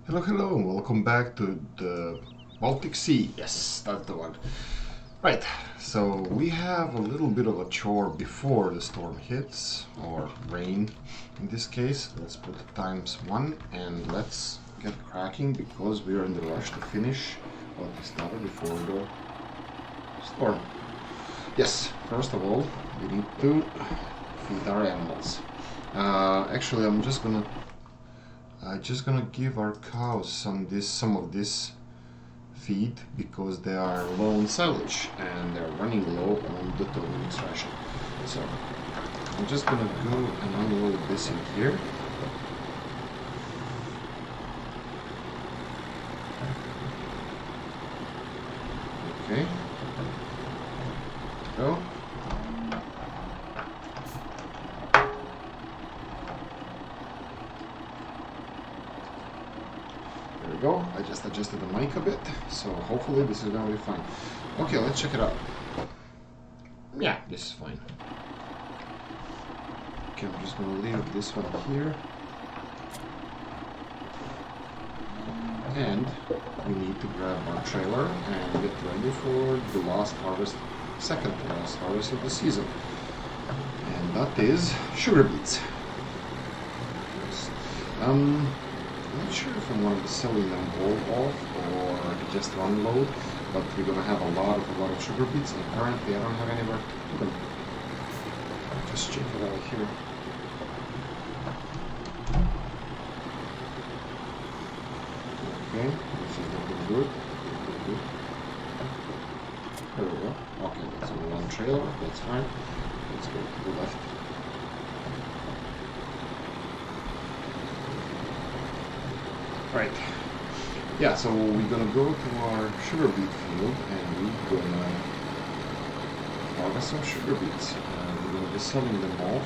Hello, hello, welcome back to the Baltic Sea. Yes, that's the one. Right, so we have a little bit of a chore before the storm hits, or rain in this case. Let's put ×1 and let's get cracking because we are in the rush to finish what we started before the storm. Yes, first of all, we need to feed our animals. Actually, I'm just gonna give our cows some of this feed because they are low on silage and they're running low on the total mix ration. So I'm just gonna go and unload this in here. Okay. Go. There we go. I just adjusted the mic a bit, so hopefully this is gonna be fine. Okay, let's check it out. Yeah, this is fine. Okay, I'm just gonna leave this one here. And we need to grab our trailer and get ready for the last harvest, second to last harvest of the season. And that is sugar beets. I'm not sure if I'm going to be selling them all off or just one load, but we're going to have a lot of sugar beets, and currently I don't have anywhere to put them. Just check it out here. Okay, this is looking good. There we go. Okay, that's only one trailer, that's fine. Let's go to the left. Right. Yeah, so we're gonna go to our sugar beet field and we're gonna harvest some sugar beets. We're gonna be selling them off,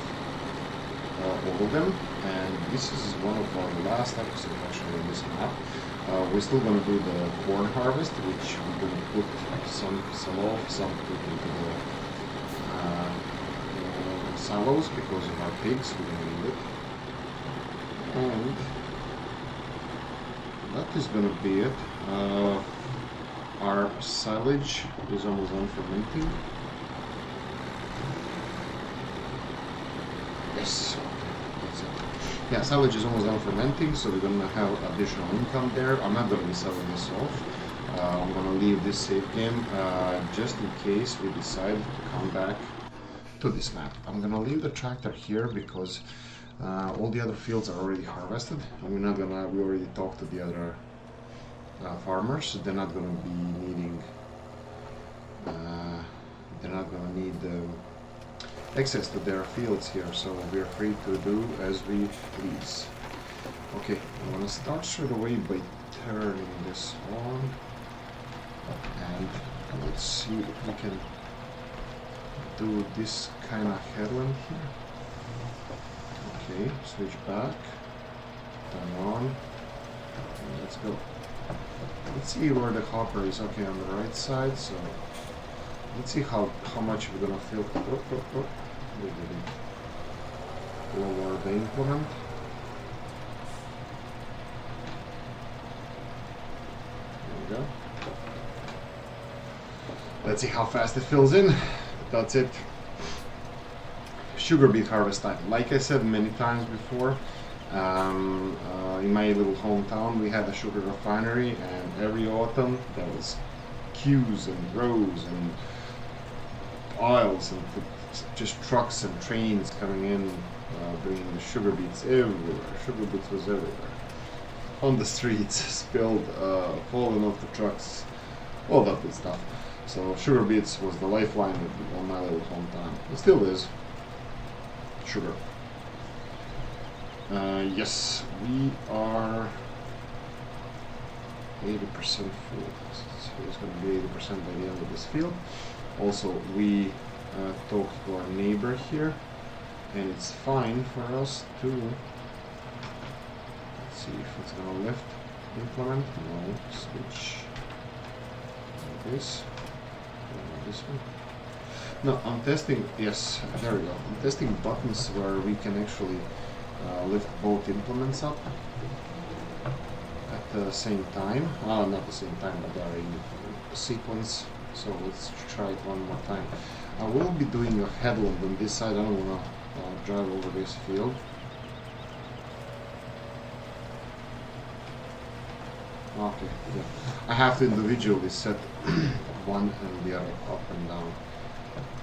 all of them, and this is one of our last episodes actually on this map. We're still gonna do the corn harvest, which we're gonna put some off, some put into the silos because of our pigs. We're gonna need it, and that is going to be it. Our silage is almost done fermenting. Yes, that's it. Yeah, silage is almost done fermenting, so we're going to have additional income there. I'm not going to be selling this off. I'm going to leave this safe game just in case we decide to come back to this map. I'm going to leave the tractor here because all the other fields are already harvested, and we already talked to the other farmers. They're not gonna be needing, they're not gonna need access to their fields here, so we're free to do as we please. Okay, I'm gonna start straight away by turning this on, and let's see if we can do this kind of headland here. Okay, switch back, turn on, and let's go. Let's see where the hopper is. Okay, on the right side, so let's see how much we're gonna fill. We didn't lower the implement. There we go. Let's see how fast it fills in. That's it. Sugar beet harvest time. Like I said many times before, in my little hometown we had a sugar refinery, and every autumn there was queues and rows and aisles and just trucks and trains coming in, bringing the sugar beets everywhere. Sugar beets was everywhere. On the streets, spilled, falling off the trucks, all that good stuff. So sugar beets was the lifeline of my little hometown. It still is. Sugar. Yes, we are 80% full, so it's going to be 80% by the end of this field. Also, we talked to our neighbor here, and it's fine for us to, let's see if it's going to lift, implement, no, switch, like this one. No, I'm testing, yes, there we go. I'm testing buttons where we can actually lift both implements up at the same time. Not the same time, but they are in sequence. So let's try it one more time. I will be doing a headland on this side. I don't want to drive over this field. Okay, yeah. I have to individually set one and the other up and down.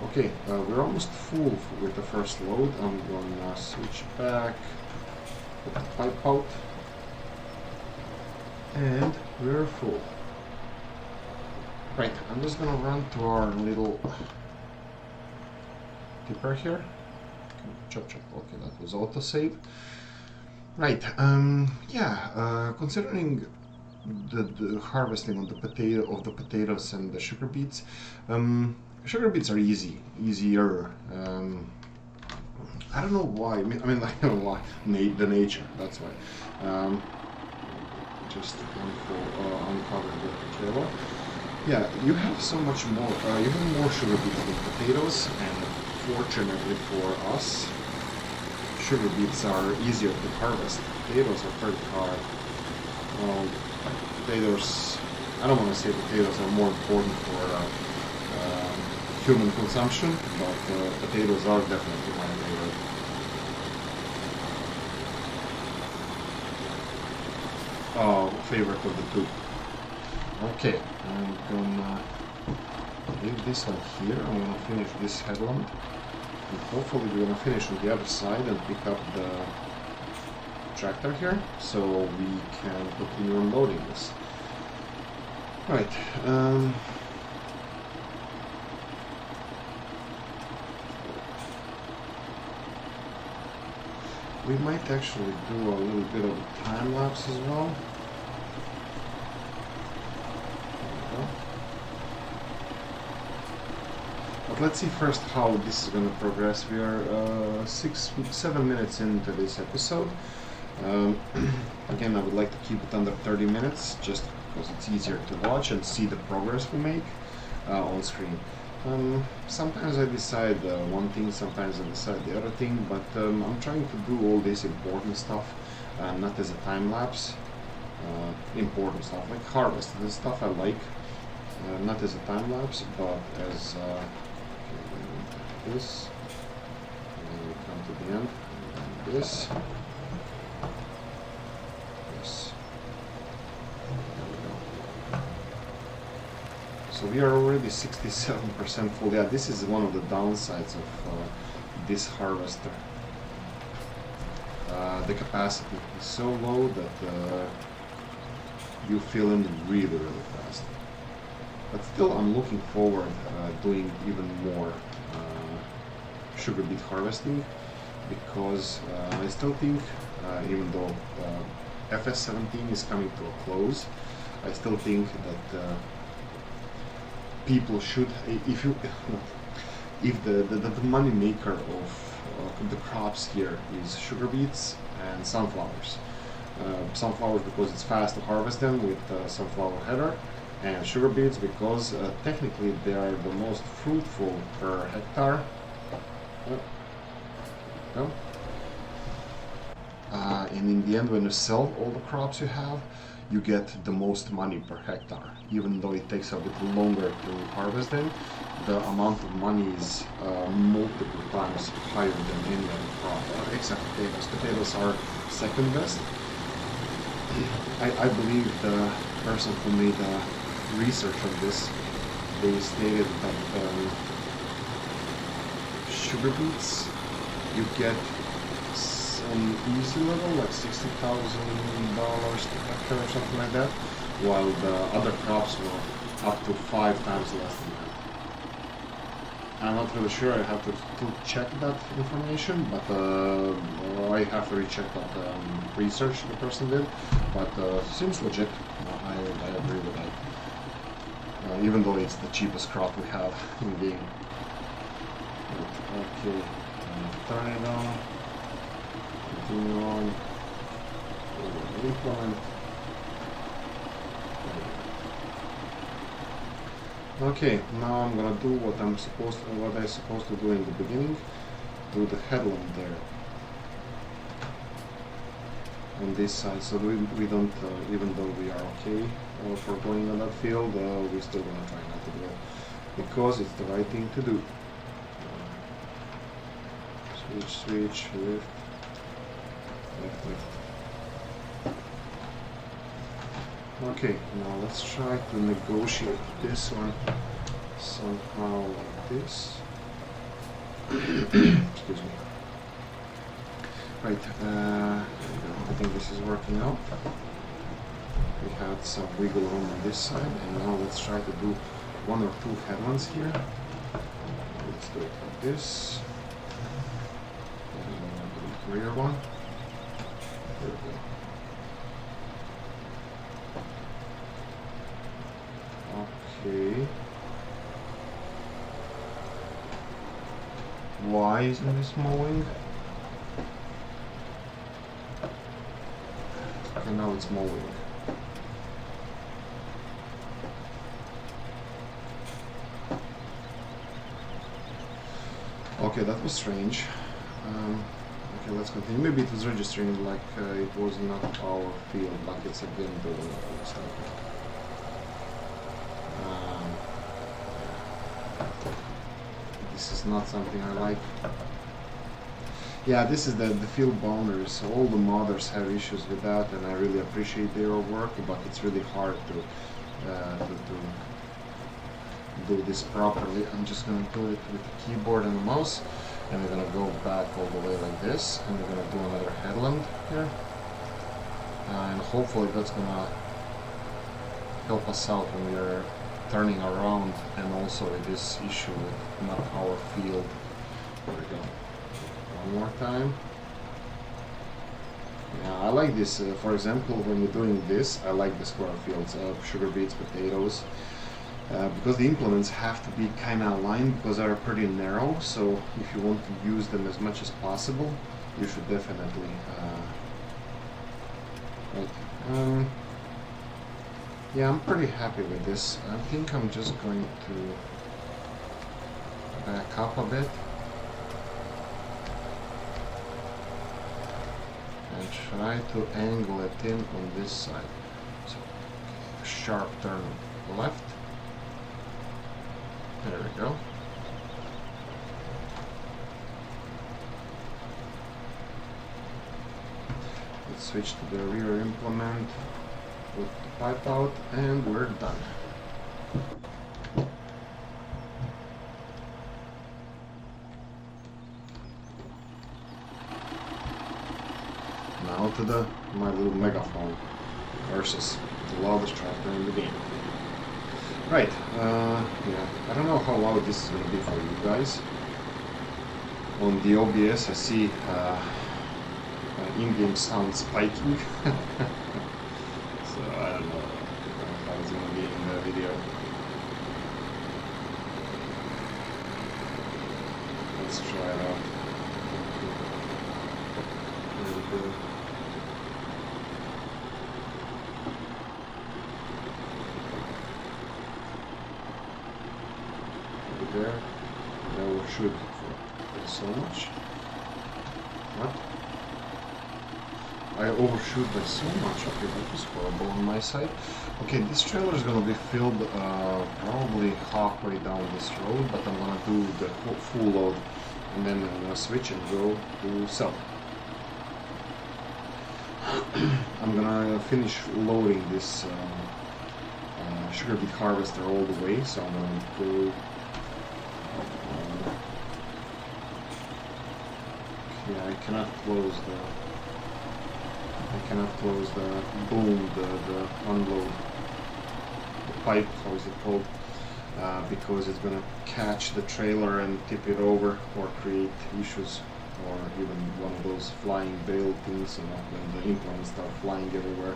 Okay, we're almost full with the first load. I'm gonna switch back, put the pipe out, and we're full. Right, I'm just gonna run to our little tipper here. Chop chop. Okay, that was autosave. Right. Yeah. Considering the harvesting of the potatoes and the sugar beets. Sugar beets are easier. I don't know why. I mean, I don't know why. The nature. That's why. Just uncover the trailer. Yeah, you have so much more. You have more sugar beets than potatoes, and fortunately for us, sugar beets are easier to harvest. Potatoes are pretty hard. Well, potatoes. I don't want to say potatoes are more important for human consumption, but potatoes are definitely my favorite. Favorite of the two. Okay, I'm gonna leave this one here. I'm gonna finish this headland, and hopefully we're gonna finish on the other side and pick up the tractor here, so we can continue unloading this. Right. We might actually do a little bit of a time lapse as well. But let's see first how this is going to progress. We are 6-7 minutes into this episode. Again, I would like to keep it under 30 minutes, just because it's easier to watch and see the progress we make on screen. Sometimes I decide one thing, sometimes I decide the other thing, but I'm trying to do all this important stuff, not as a time lapse. Important stuff like harvest, this stuff I like, not as a time lapse, but as this, and then we come to the end, and this. So we are already 67% full. Yeah, this is one of the downsides of this harvester. The capacity is so low that you fill in really, really fast. But still, I'm looking forward doing even more sugar beet harvesting, because I still think, even though FS17 is coming to a close, I still think that people should, if the money maker of the crops here is sugar beets and sunflowers. Sunflowers because it's fast to harvest them with sunflower header, and sugar beets because technically they are the most fruitful per hectare. And in the end, when you sell all the crops you have, you get the most money per hectare. Even though it takes a bit longer to harvest them, the amount of money is multiple times higher than any other crop, except potatoes. Potatoes are second best. I believe the person who made research on this, they stated that sugar beets, you get an easy level, like $60,000 per hectare or something like that, while the other crops were up to 5 times less than that. I'm not really sure, I have to check that information, but I have to recheck that research the person did, but seems legit. I agree with that. Even though it's the cheapest crop we have in the game. Okay, turn it on. Continue on. Implement. Okay, now I'm gonna do what I'm supposed to do in the beginning. Do the headland there. on this side, so we don't, even though we are okay for going on that field, we still want to try not to do it, because it's the right thing to do. Switch, lift, lift. Okay, now let's try to negotiate this one somehow like this. Excuse me. Right, there we go. I think this is working out. We had some wiggle room on this side, and now let's try to do one or two headlands here. Let's do it like this. And the rear one. There we go. Okay. Why isn't this mowing? Okay, now it's mowing. Okay, that was strange. Okay, let's continue. Maybe it was registering like it was not our field, like it's again doing it, looks like. This is not something I like. Yeah, this is the field boundaries. All the modders have issues with that, and I really appreciate their work, but it's really hard to do this properly. I'm just going to do it with the keyboard and the mouse, and we're going to go back all the way like this, and we're going to do another headland here, and hopefully that's going to help us out when we're turning around, and also with this issue with not our field. There we go. One more time. Yeah, I like this. For example, when you're doing this, I like the square fields, sugar beets, potatoes, because the implements have to be kind of aligned because they're pretty narrow. So if you want to use them as much as possible, you should definitely. Right. Yeah, I'm pretty happy with this. I think I'm just going to back up a bit and try to angle it in on this side. So, sharp turn left. There we go. Let's switch to the rear implement. Put the pipe out, and we're done. Now to my little megaphone versus the loudest tractor in the game. Right, yeah, I don't know how loud this is going to be for you guys. On the OBS I see in-game sound spiking. So I don't know how it's going to be in the video. Let's try it out. Really good. Right there. I overshoot so much. What? I overshoot by so much. Okay, that was horrible on my side. Okay, this trailer is going to be filled probably halfway down this road, but I'm going to do the full load, and then I'm going to switch and go to sell. I'm going to finish loading this sugar beet harvester all the way, so I'm going to go. Yeah, I cannot close the boom, the unload, the pipe, how is it called, because it's going to catch the trailer and tip it over or create issues, or even one of those flying bale things, you know, when the implements start flying everywhere.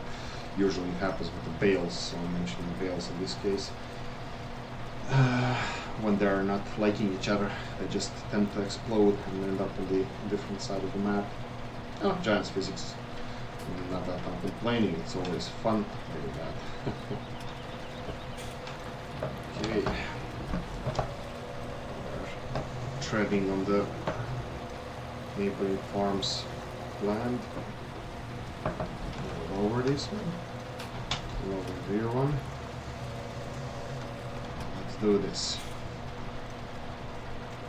Usually it happens with the bales, so I'm mentioning bales in this case. When they're not liking each other, they just tend to explode and end up on the different side of the map. Oh, Giants physics. Not that I'm complaining, it's always fun to do that. Okay. We're treading on the neighboring farm's land. Lower this one. Lower the rear one. Let's do this.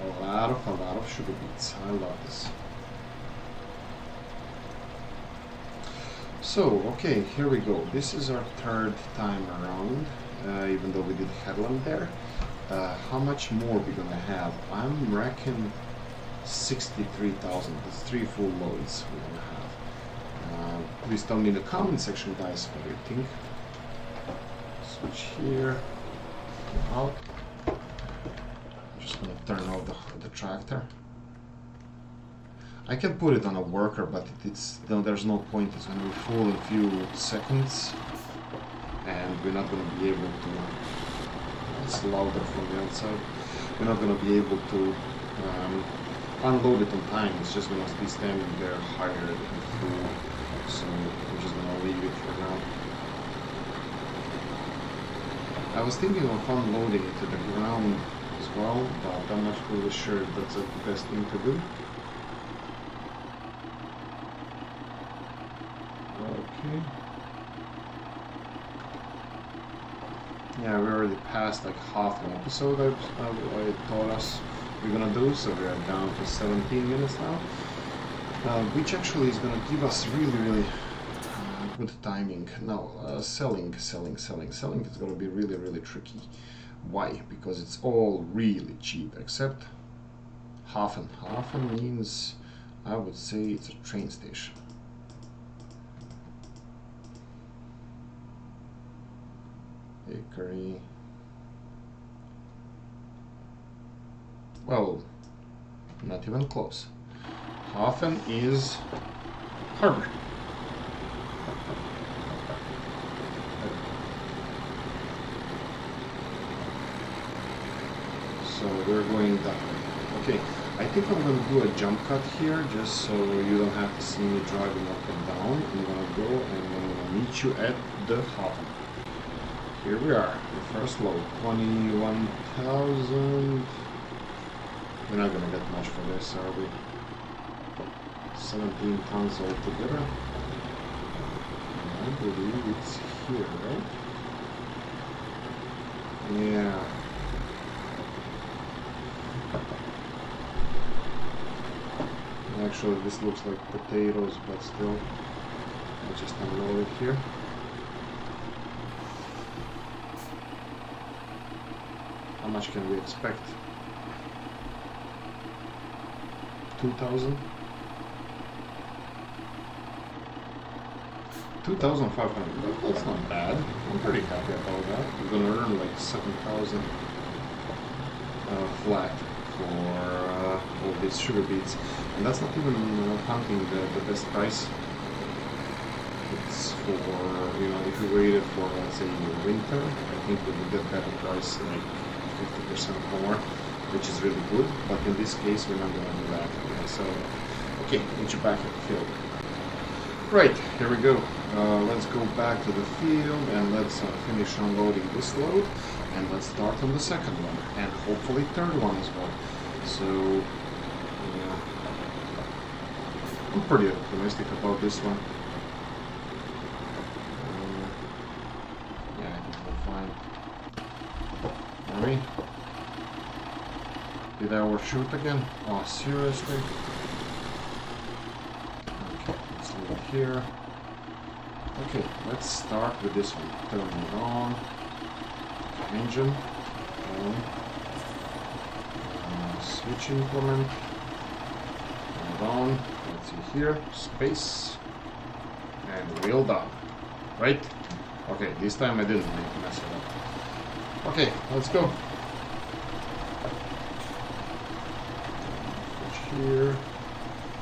A lot of sugar beets. I love this. So, okay, here we go. This is our third time around, even though we did headland there. How much more we're gonna have? I'm reckon 63,000. That's 3 full loads we're gonna have. Please tell me in the comment section, guys, what you think. Switch here, out. I'm just gonna turn off the tractor. I can put it on a worker, but there's no point. It's gonna be full in a few seconds, and we're not gonna be able to. It's louder from the outside. We're not gonna be able to unload it on time. It's just gonna be standing there higher and full. So we're just gonna leave it for now. I was thinking of unloading it to the ground as well, but I'm not really sure if that's the best thing to do. Okay. Yeah, we already passed like half an episode I told us we're gonna do, so we are down to 17 minutes now, which actually is gonna give us really good timing. Now, selling is gonna be really tricky. Why? Because it's all really cheap, except Hafen. Hafen means, I would say, it's a train station. Hickory. Well, not even close. Hafen is harbor. So we're going that way. Okay, I think I'm going to do a jump cut here, just so you don't have to see me driving up and down. I'm going to go and I'm going to meet you at the Hafen. Here we are, the first load, 21,000. We're not gonna get much for this, are we? 17 tons altogether. I believe it's here, right? Yeah. Actually, this looks like potatoes, but still, I'll just unload it here. How much can we expect? 2,000? 2,500. That's not bad. I'm pretty happy about that. We're gonna earn like 7,000 flat for all these sugar beets, and that's not even counting the best price. It's for, you know, if we waited for, let's say, winter, I think we would get better price, like 50% more, which is really good, but in this case we're not going to do that. Okay, so, okay, get you back at the field. Right, here we go. Let's go back to the field and let's finish unloading this load, and let's start on the second one, and hopefully third one as well. So, yeah, I'm pretty optimistic about this one. Yeah, I think we'll find. Are we? Did I overshoot again? Oh, seriously? Okay, let's leave it here. Okay, let's start with this one. Turn it on. Engine. On. Switch implement. Turn it on. Let's see here. Space. And wheel down. Right? Okay, this time I didn't mess it up. Okay, let's go. Switch here.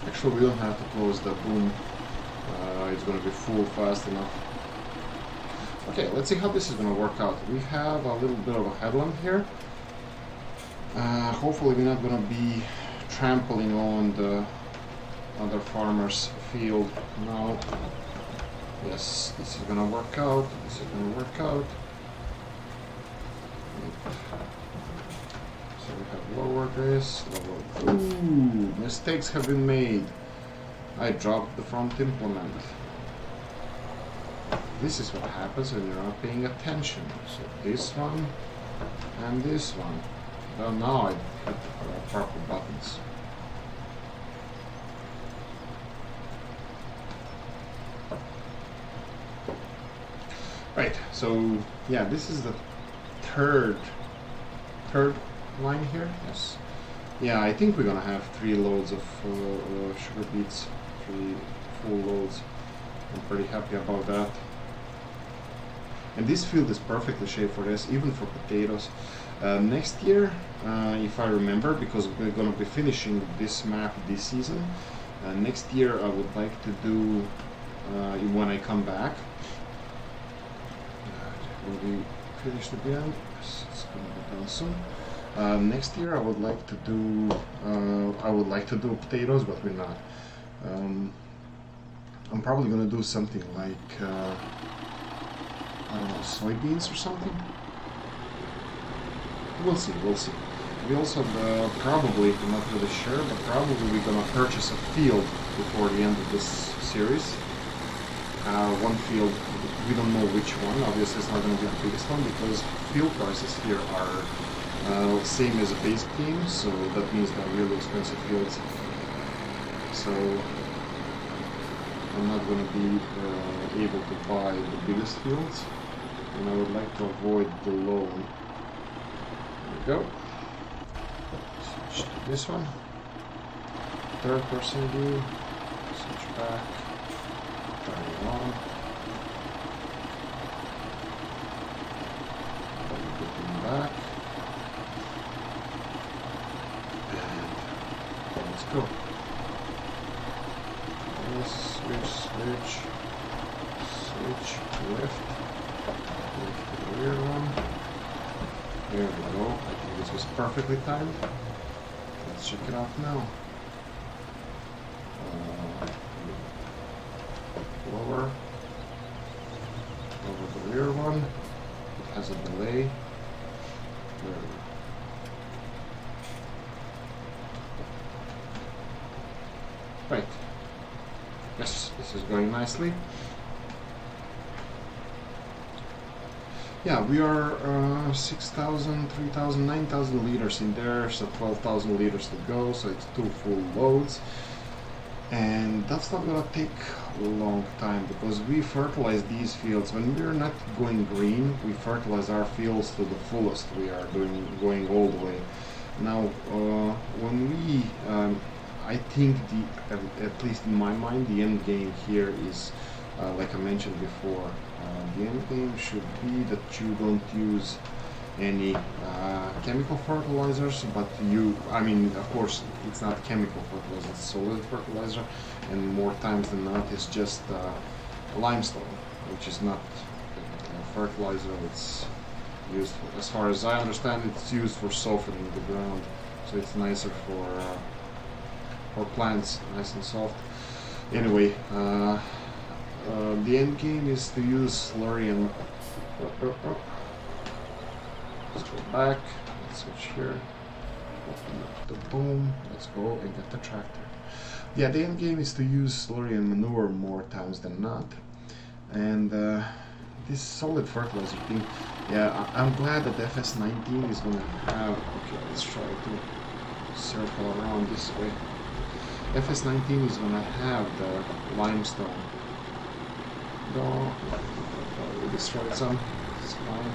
Actually, we don't have to close the boom. It's going to be full fast enough. Okay, let's see how this is going to work out. We have a little bit of a headland here. Hopefully we're not going to be trampling on the other farmer's field now. Yes, this is going to work out. This is going to work out. So we have lowered this. Lower. Ooh, mistakes have been made. I dropped the front implement. this is what happens when you're not paying attention. So this one and this one. Well, now I hit the purple buttons. Right, so yeah, this is the third line here. Yes. Yeah, I think we're gonna have 3 loads of sugar beets, 3 full loads. I'm pretty happy about that. And this field is perfectly shaped for this, even for potatoes. Next year, if I remember, because we're gonna be finishing this map this season, next year I would like to do, when I come back, will we finish the band? Yes, it's gonna be done soon. Next year I would like to do potatoes, but we're not. I'm probably gonna do something like I don't know, soybeans or something. We'll see. We also probably, I'm not really sure, but probably we're gonna purchase a field before the end of this series. One field, we don't know which one. Obviously, it's not gonna be the biggest one because field prices here are same as a base team, so that means they're really expensive fields. So I'm not going to be able to buy the biggest fields, and I would like to avoid the loan. There we go. Switch to this one. Third person view. Switch back. Turn it on. Back. And let's go. Switch left to the rear one. There we go. I think this was perfectly timed. Let's check it out now. Lower the rear one. It has a delay. There we go. Right. Yes, this is going nicely. Yeah, we are 6,000, 3,000, 9,000 liters in there, so 12,000 liters to go, so it's 2 full loads. And that's not gonna take a long time because we fertilize these fields. When we're not going green, we fertilize our fields to the fullest. We are going all the way. Now, when we I think at least in my mind, the end game here is, like I mentioned before, the end game should be that you don't use any chemical fertilizers, but I mean, of course, it's not chemical fertilizer, it's solid fertilizer, and more times than not, it's just limestone, which is not fertilizer. It's used, as far as I understand, it's used for softening the ground, so it's nicer for plants, nice and soft. Anyway, the end game is to use slurry and let's go back, let's switch here, open up the boom, let's go and get the tractor. Yeah, the end game is to use slurry and manure more times than not. And this solid fertilizer thing, yeah, I'm glad that FS19 is gonna have, okay, let's try to circle around this way. FS19 is gonna have the limestone. No, we destroyed some, it's fine.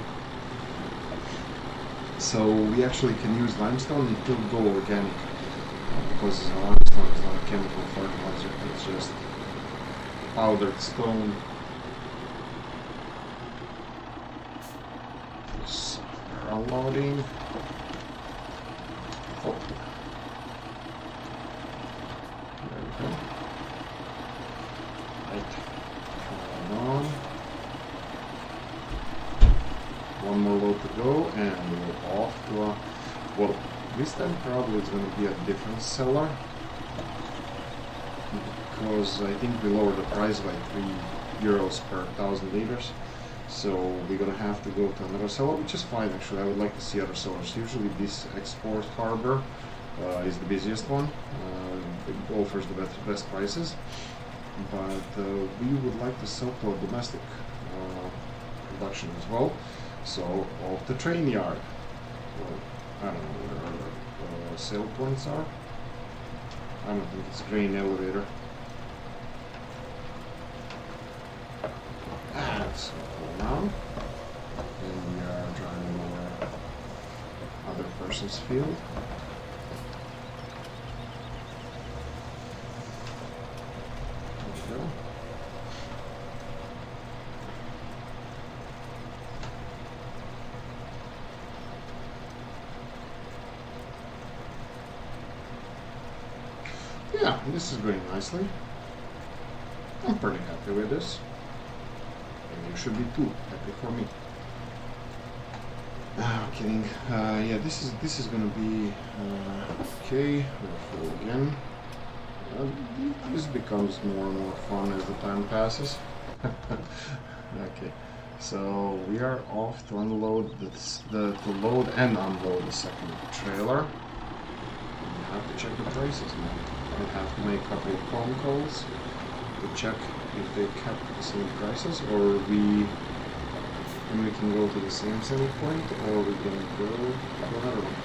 So we actually can use limestone and still go organic, because limestone is not a chemical fertilizer, it's just powdered stone. Just unloading. Oh. There we go. Right. Turn on. One more load to go, and we're off to a, well, this time probably it's going to be a different seller, because I think we lowered the price by €3 per 1,000 liters. So we're going to have to go to another seller, which is fine actually. I would like to see other sellers. Usually this export harbor is the busiest one. It offers the best prices. But we would like to sell to a domestic production as well. So off the train yard. Well, I don't know where our sale points are. I don't think it's grain elevator. Let's go around. And we are driving over other person's field. There we go. Yeah, this is going nicely. I'm pretty happy with this. And you should be too happy for me. I'm kidding. Yeah, this is gonna be okay. We'll fill again. This becomes more and more fun as the time passes. Okay, so we are off to unload to load and unload the second trailer. We have to check the prices now. I have to make a couple of phone calls to check if they kept the same prices, or we can go to the same selling point, or we can go to another one.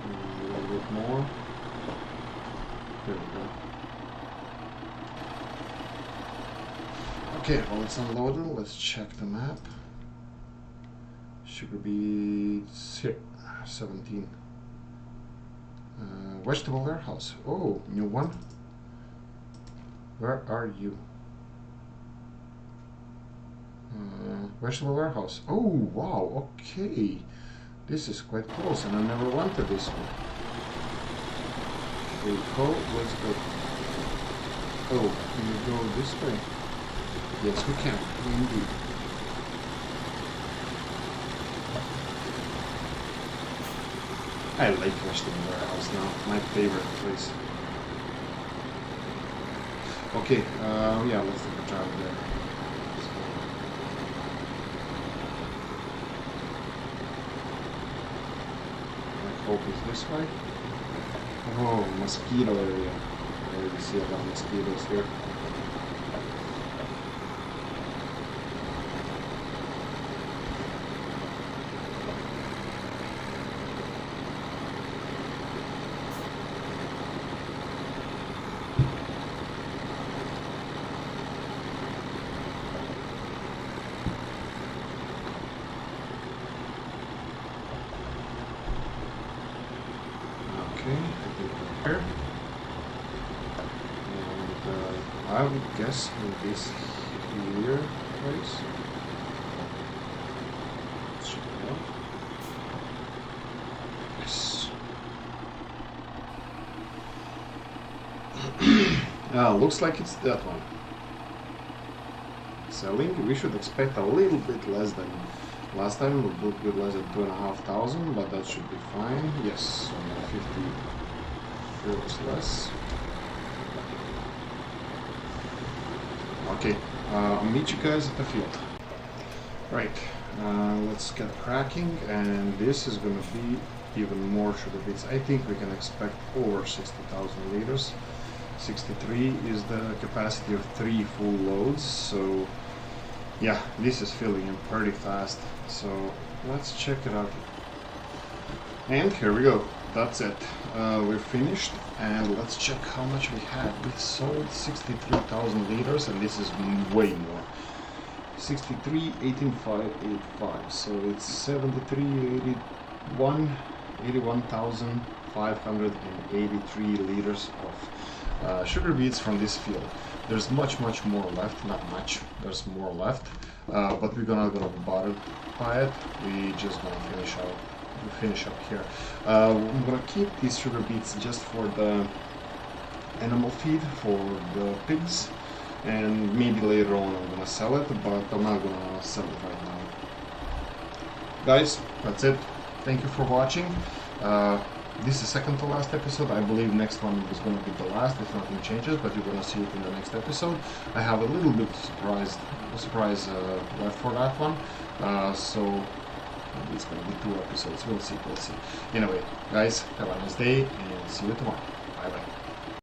A little bit more. There we go. Okay, well, it's unloaded. Let's check the map. Sugar beets here, 17. Vegetable warehouse. Oh, new one. Where are you? Vegetable warehouse. Oh, wow. Okay, this is quite close, and I never wanted this one. Okay, go. Let's go. Oh, can you go this way? Yes, we can. Indeed. I like vegetable warehouse now. My favorite place. Okay, yeah, let's take a drive there. I hope it's this way. Oh, mosquito area. I already see a lot of mosquitoes here. Here. And I would guess in this here place. Let's check it out. Yes. Looks like it's that one. Selling. We should expect a little bit less than last time. We booked with less than 2,500, but that should be fine. Yes, 50 euros less. Okay, I'll meet you guys at the field. Right, let's get cracking, and this is going to be even more sugar beets. I think we can expect over 60,000 liters. 63 is the capacity of 3 full loads, so yeah, this is filling in pretty fast. So let's check it out. And here we go. That's it. We're finished, and let's check how much we had. We sold 63,000 liters, and this is way more. 63, 18,585. So it's 73, 81,583 liters of sugar beets from this field. There's much more left. Not much. There's more left, but we're not gonna bother by it. We just gonna finish up here. I'm gonna keep these sugar beets just for the animal feed for the pigs, and maybe later on I'm gonna sell it, but I'm not gonna sell it right now. Guys, that's it. Thank you for watching. This is second to last episode. I believe next one is going to be the last if nothing changes, but you're going to see it in the next episode. I have a little bit surprise left for that one. So Maybe it's going to be 2 episodes. We'll see. We'll see. Anyway, guys, have a nice day and see you tomorrow. Bye bye.